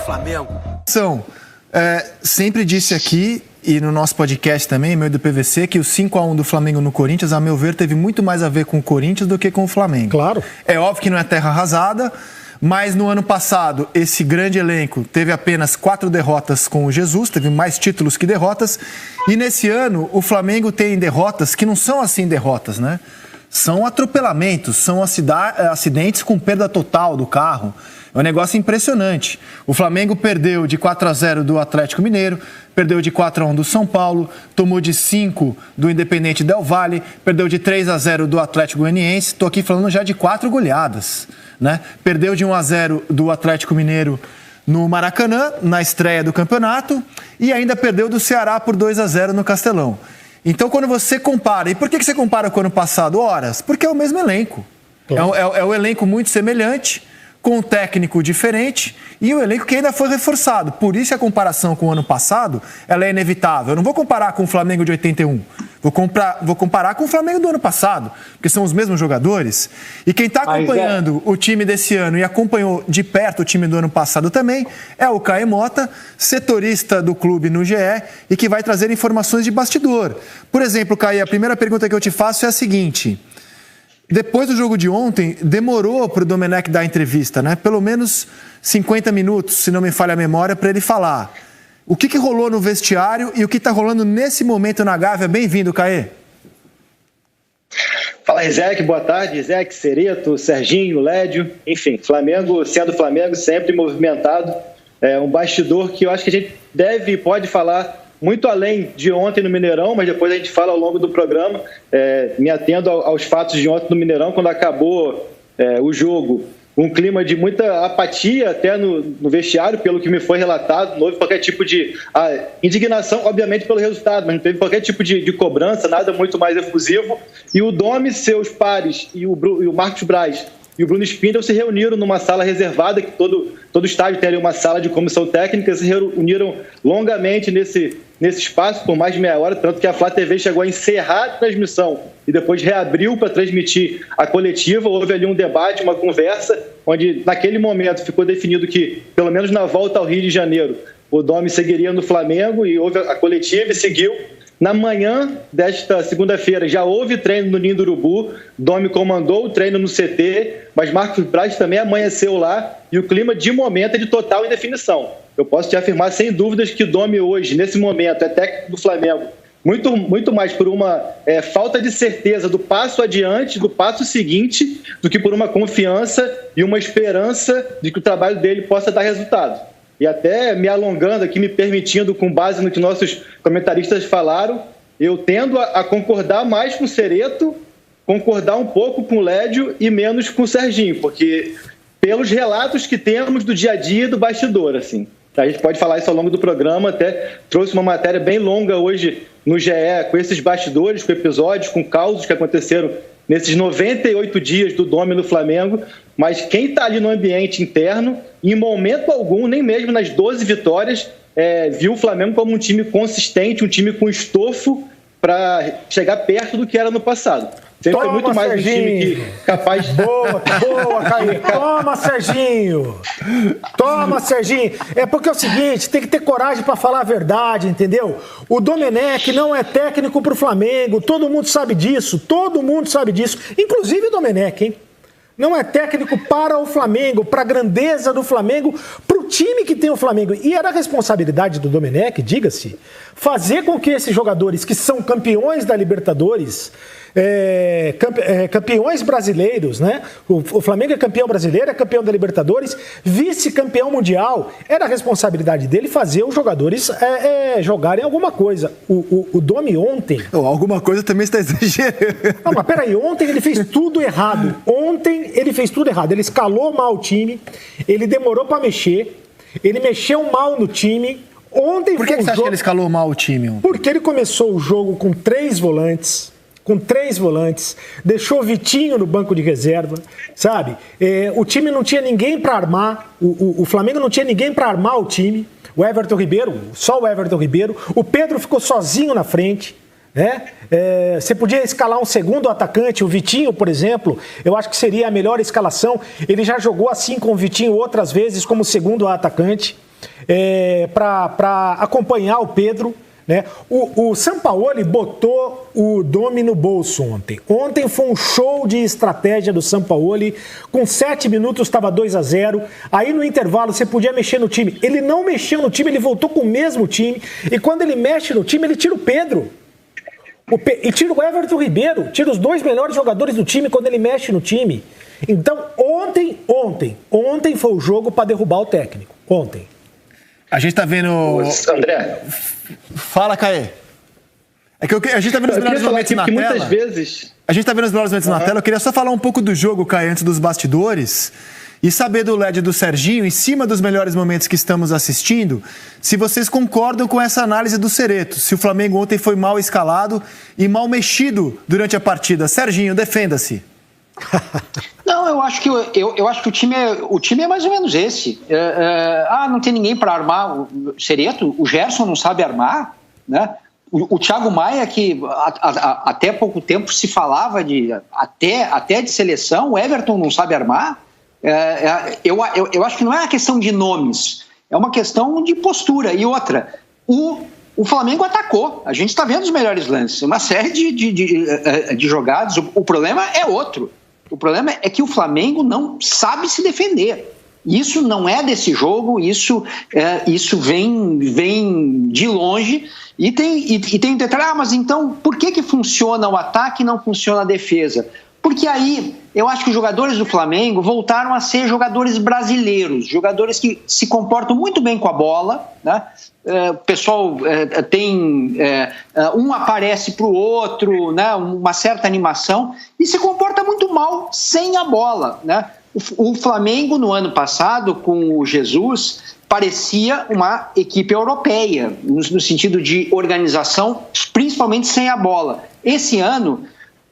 Flamengo. Sempre disse aqui, e no nosso podcast também, meio do PVC, que o 5-1 do Flamengo no Corinthians, a meu ver, teve muito mais a ver com o Corinthians do que com o Flamengo. Claro. É óbvio que não é terra arrasada, mas no ano passado, esse grande elenco teve apenas 4 derrotas com o Jesus, teve mais títulos que derrotas, e nesse ano o Flamengo tem derrotas que não são assim derrotas, né? São atropelamentos, são acidentes com perda total do carro. É um negócio impressionante. O Flamengo perdeu de 4-0 do Atlético Mineiro, perdeu de 4-1 do São Paulo, tomou de 5 do Independente Del Valle, perdeu de 3-0 do Atlético Goianiense. Estou aqui falando já de 4 goleadas, né? Perdeu de 1-0 do Atlético Mineiro no Maracanã, na estreia do campeonato, e ainda perdeu do Ceará por 2-0 no Castelão. Então, quando você compara... E por que você compara com o ano passado? Horas? Porque é o mesmo elenco. É um elenco muito semelhante, com um técnico diferente e um elenco que ainda foi reforçado. Por isso a comparação com o ano passado ela é inevitável. Eu não vou comparar com o Flamengo de 81. Vou comparar com o Flamengo do ano passado, porque são os mesmos jogadores. E quem está acompanhando o time desse ano e acompanhou de perto o time do ano passado também é o Caê Mota, setorista do clube no GE e que vai trazer informações de bastidor. Por exemplo, Caê, a primeira pergunta que eu te faço é a seguinte... Depois do jogo de ontem, demorou para o Domenech dar a entrevista, né? Pelo menos 50 minutos, se não me falha a memória, para ele falar. O que rolou no vestiário e o que está rolando nesse momento na Gávea? Bem-vindo, Caê. Fala, Rizek, boa tarde. Rizek, Cereto, Serginho, Lédio. Enfim, Flamengo, sendo Flamengo, sempre movimentado. É um bastidor que eu acho que a gente deve e pode falar muito além de ontem no Mineirão, mas depois a gente fala ao longo do programa. Me atendo aos fatos de ontem no Mineirão, quando acabou o jogo. Um clima de muita apatia até no vestiário, pelo que me foi relatado. Não houve qualquer tipo de indignação, obviamente, pelo resultado, mas não teve qualquer tipo de cobrança, nada muito mais efusivo. E o Domi, seus pares, e o Marcos Braz e o Bruno Spindel se reuniram numa sala reservada, que todo estádio tem ali uma sala de comissão técnica, se reuniram longamente nesse espaço por mais de meia hora, tanto que a Flá TV chegou a encerrar a transmissão e depois reabriu para transmitir a coletiva. Houve ali um debate, uma conversa, onde naquele momento ficou definido que, pelo menos na volta ao Rio de Janeiro, o Domi seguiria no Flamengo e houve a coletiva e seguiu. Na manhã desta segunda-feira já houve treino no Ninho do Urubu, Domi comandou o treino no CT, mas Marcos Braz também amanheceu lá e o clima de momento é de total indefinição. Eu posso te afirmar sem dúvidas que Domi hoje, nesse momento, é técnico do Flamengo, muito mais por uma falta de certeza do passo adiante, do passo seguinte, do que por uma confiança e uma esperança de que o trabalho dele possa dar resultado. E até me alongando aqui, me permitindo, com base no que nossos comentaristas falaram, eu tendo a concordar mais com o Cereto, concordar um pouco com o Lédio e menos com o Serginho, porque pelos relatos que temos do dia a dia do bastidor, assim. A gente pode falar isso ao longo do programa, até trouxe uma matéria bem longa hoje no GE, com esses bastidores, com episódios, com causos que aconteceram nesses 98 dias do Domi no Flamengo, mas quem está ali no ambiente interno, em momento algum, nem mesmo nas 12 vitórias, viu o Flamengo como um time consistente, um time com estofo para chegar perto do que era no passado. Sempre foi muito mais Serginho. Um time que capaz... Boa, Caio. Toma, Serginho. Toma, Serginho. É porque é o seguinte, tem que ter coragem para falar a verdade, entendeu? O Domenech não é técnico pro Flamengo, todo mundo sabe disso, inclusive o Domenech, hein? Não é técnico para o Flamengo, para a grandeza do Flamengo, para o time que tem o Flamengo. E era a responsabilidade do Domenech, diga-se, fazer com que esses jogadores que são campeões da Libertadores, campeões brasileiros, né? O Flamengo é campeão brasileiro, é campeão da Libertadores, vice-campeão mundial. Era a responsabilidade dele fazer os jogadores jogarem alguma coisa. O Domi ontem... Alguma coisa também está exagerando. Não, mas peraí, ontem ele fez tudo errado. Ele escalou mal o time, ele demorou para mexer, ele mexeu mal no time. Ontem Por que você acha que ele escalou mal o time? Porque ele começou o jogo com três volantes, deixou o Vitinho no banco de reserva, sabe? O time não tinha ninguém para armar, o Flamengo não tinha ninguém para armar o time, só o Everton Ribeiro, o Pedro ficou sozinho na frente, né? Você podia escalar um segundo atacante, o Vitinho, por exemplo, eu acho que seria a melhor escalação. Ele já jogou assim com o Vitinho outras vezes como segundo atacante. para acompanhar o Pedro, né? O Sampaoli botou o Domi no bolso ontem. Ontem foi um show de estratégia do Sampaoli. Com 7 minutos estava 2-0. Aí no intervalo você podia mexer no time. Ele não mexeu no time, ele voltou com o mesmo time. E quando ele mexe no time, ele tira o Pedro. E tira o Everton Ribeiro. Tira os 2 melhores jogadores do time quando ele mexe no time. Então ontem foi o jogo para derrubar o técnico. Ontem. A gente tá vendo... André. Fala, Caê. É que a gente tá vendo os melhores momentos na tela. Muitas vezes... A gente tá vendo os melhores momentos na tela. Eu queria só falar um pouco do jogo, Caê, antes dos bastidores. E saber do LED e do Serginho, em cima dos melhores momentos que estamos assistindo, se vocês concordam com essa análise do Cereto. Se o Flamengo ontem foi mal escalado e mal mexido durante a partida. Serginho, defenda-se. Não, eu acho que o time é mais ou menos esse. Não tem ninguém para armar o Cereto, o Gerson não sabe armar, né? O Thiago Maia, que até pouco tempo se falava até de seleção, o Everton não sabe armar. Eu acho que não é uma questão de nomes, é uma questão de postura. E outra, o Flamengo atacou, a gente está vendo os melhores lances, uma série de jogadas. O problema é outro. O problema é que o Flamengo não sabe se defender. Isso não é desse jogo, isso vem de longe. E tem um detalhe, mas então por que funciona o ataque e não funciona a defesa? Porque aí eu acho que os jogadores do Flamengo voltaram a ser jogadores brasileiros, jogadores que se comportam muito bem com a bola, né? O pessoal um aparece para o outro, né? Uma certa animação, e se comporta muito mal sem a bola, né? O Flamengo no ano passado com o Jesus parecia uma equipe europeia no sentido de organização, principalmente sem a bola. Esse ano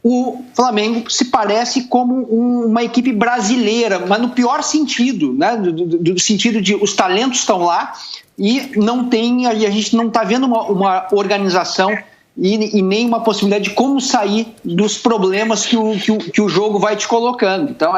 o Flamengo se parece como uma equipe brasileira, mas no pior sentido, né? Do sentido de os talentos estão lá e a gente não está vendo uma organização e nem uma possibilidade de como sair dos problemas que o jogo vai te colocando. Então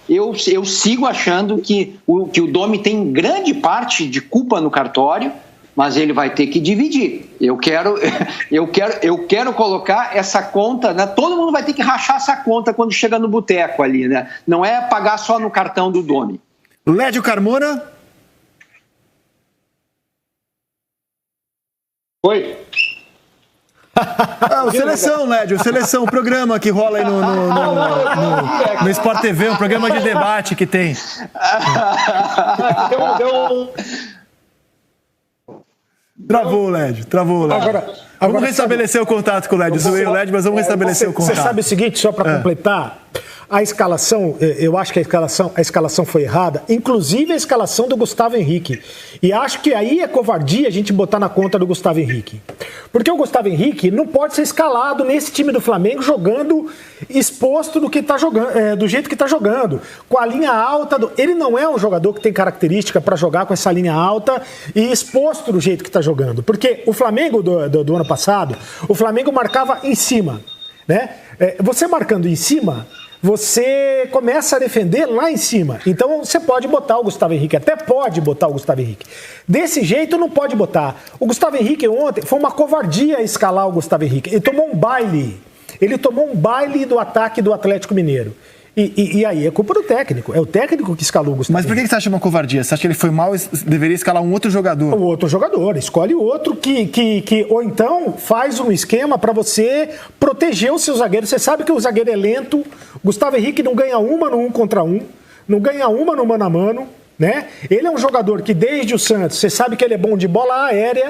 eu sigo achando que o Domi tem grande parte de culpa no cartório, mas ele vai ter que dividir. Eu quero colocar essa conta, né? Todo mundo vai ter que rachar essa conta quando chega no boteco ali, né? Não é pagar só no cartão do Domi. Lédio Carmona. Oi. O Seleção, Lédio, Seleção, o programa que rola aí no Sport TV, um programa de debate que tem. Travou, Lédio. Agora, vamos restabelecer o contato com o Lédio. Zoei o Lédio, mas vamos restabelecer o contato. Você sabe o seguinte, só para completar, a escalação, eu acho que a escalação foi errada, inclusive a escalação do Gustavo Henrique. E acho que aí é covardia a gente botar na conta do Gustavo Henrique. Porque o Gustavo Henrique não pode ser escalado nesse time do Flamengo jogando exposto do que tá jogando, do jeito que está jogando, com a linha alta. Ele não é um jogador que tem característica para jogar com essa linha alta e exposto do jeito que está jogando. Porque o Flamengo do ano passado, o Flamengo marcava em cima, né? Você marcando em cima, você começa a defender lá em cima. Então você pode botar o Gustavo Henrique, até pode botar o Gustavo Henrique. Desse jeito não pode botar. O Gustavo Henrique ontem foi uma covardia escalar o Gustavo Henrique. Ele tomou um baile do ataque do Atlético Mineiro. E aí é culpa do técnico. É o técnico que escalou o Gustavo. Mas por que você acha uma covardia? Você acha que ele foi mal e deveria escalar um outro jogador? Um outro jogador. Escolhe outro que ou então faz um esquema para você proteger o seu zagueiro. Você sabe que o zagueiro é lento. O Gustavo Henrique não ganha uma no 1 contra 1. Não ganha uma no mano a mano, né? Ele é um jogador que desde o Santos, você sabe que ele é bom de bola aérea.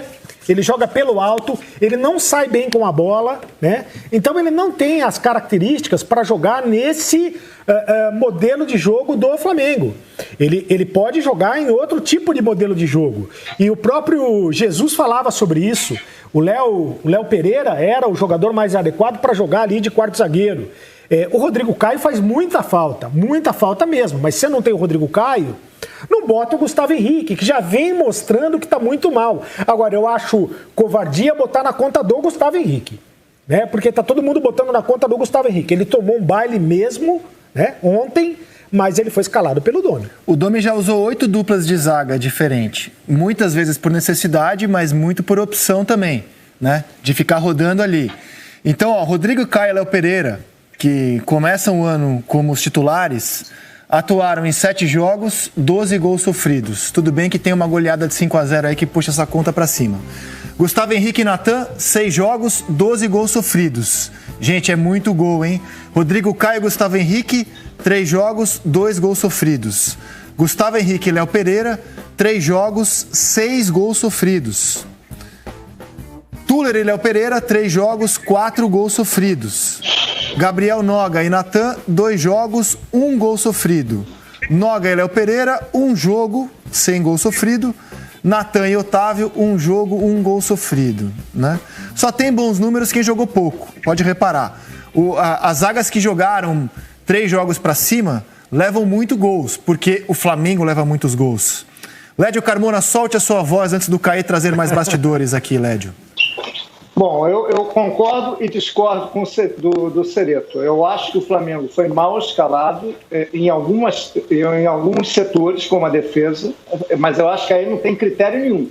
Ele joga pelo alto, ele não sai bem com a bola, né? Então ele não tem as características para jogar nesse modelo de jogo do Flamengo. Ele pode jogar em outro tipo de modelo de jogo. E o próprio Jesus falava sobre isso. O Léo Pereira era o jogador mais adequado para jogar ali de quarto zagueiro. O Rodrigo Caio faz muita falta mesmo. Mas se você não tem o Rodrigo Caio, não bota o Gustavo Henrique, que já vem mostrando que está muito mal. Agora, eu acho covardia botar na conta do Gustavo Henrique, né? Porque está todo mundo botando na conta do Gustavo Henrique. Ele tomou um baile mesmo, né? Ontem, mas ele foi escalado pelo Domi. O Domi já usou 8 duplas de zaga diferente, muitas vezes por necessidade, mas muito por opção também, né? De ficar rodando ali. Então, ó, Rodrigo Caio e Léo Pereira, que começam o ano como os titulares, atuaram em 7 jogos, 12 gols sofridos. Tudo bem que tem uma goleada de 5-0 aí que puxa essa conta pra cima. Gustavo Henrique e Natan, 6 jogos, 12 gols sofridos. Gente, é muito gol, hein? Rodrigo Caio e Gustavo Henrique, 3 jogos, 2 gols sofridos. Gustavo Henrique e Léo Pereira, 3 jogos, 6 gols sofridos. Tuller e Léo Pereira, 3 jogos, 4 gols sofridos. Gabriel Noga e Natan, 2 jogos, 1 gol sofrido. Noga e Léo Pereira, 1 jogo, sem gol sofrido. Natan e Otávio, 1 jogo, 1 gol sofrido, né? Só tem bons números quem jogou pouco, pode reparar. As zagas que jogaram 3 jogos para cima levam muito gols, porque o Flamengo leva muitos gols. Lédio Carmona, solte a sua voz antes do Caê trazer mais bastidores aqui, Lédio. Bom, eu concordo e discordo do Cereto. Eu acho que o Flamengo foi mal escalado em alguns setores, como a defesa, mas eu acho que aí não tem critério nenhum.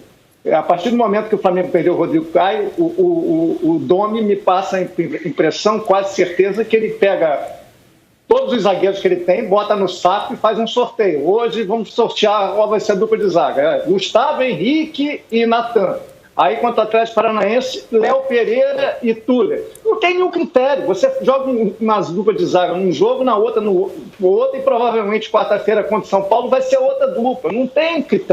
A partir do momento que o Flamengo perdeu o Rodrigo Caio, o Domi me passa a impressão, quase certeza, que ele pega todos os zagueiros que ele tem, bota no saco e faz um sorteio. Hoje vamos sortear qual vai ser a dupla de zaga. Gustavo Henrique e Natan. Aí, contra o Atlético Paranaense, Léo Pereira e Tuller. Não tem nenhum critério. Você joga umas duplas de zaga num jogo, na outra no outro, e provavelmente quarta-feira contra o São Paulo vai ser outra dupla. Não tem critério.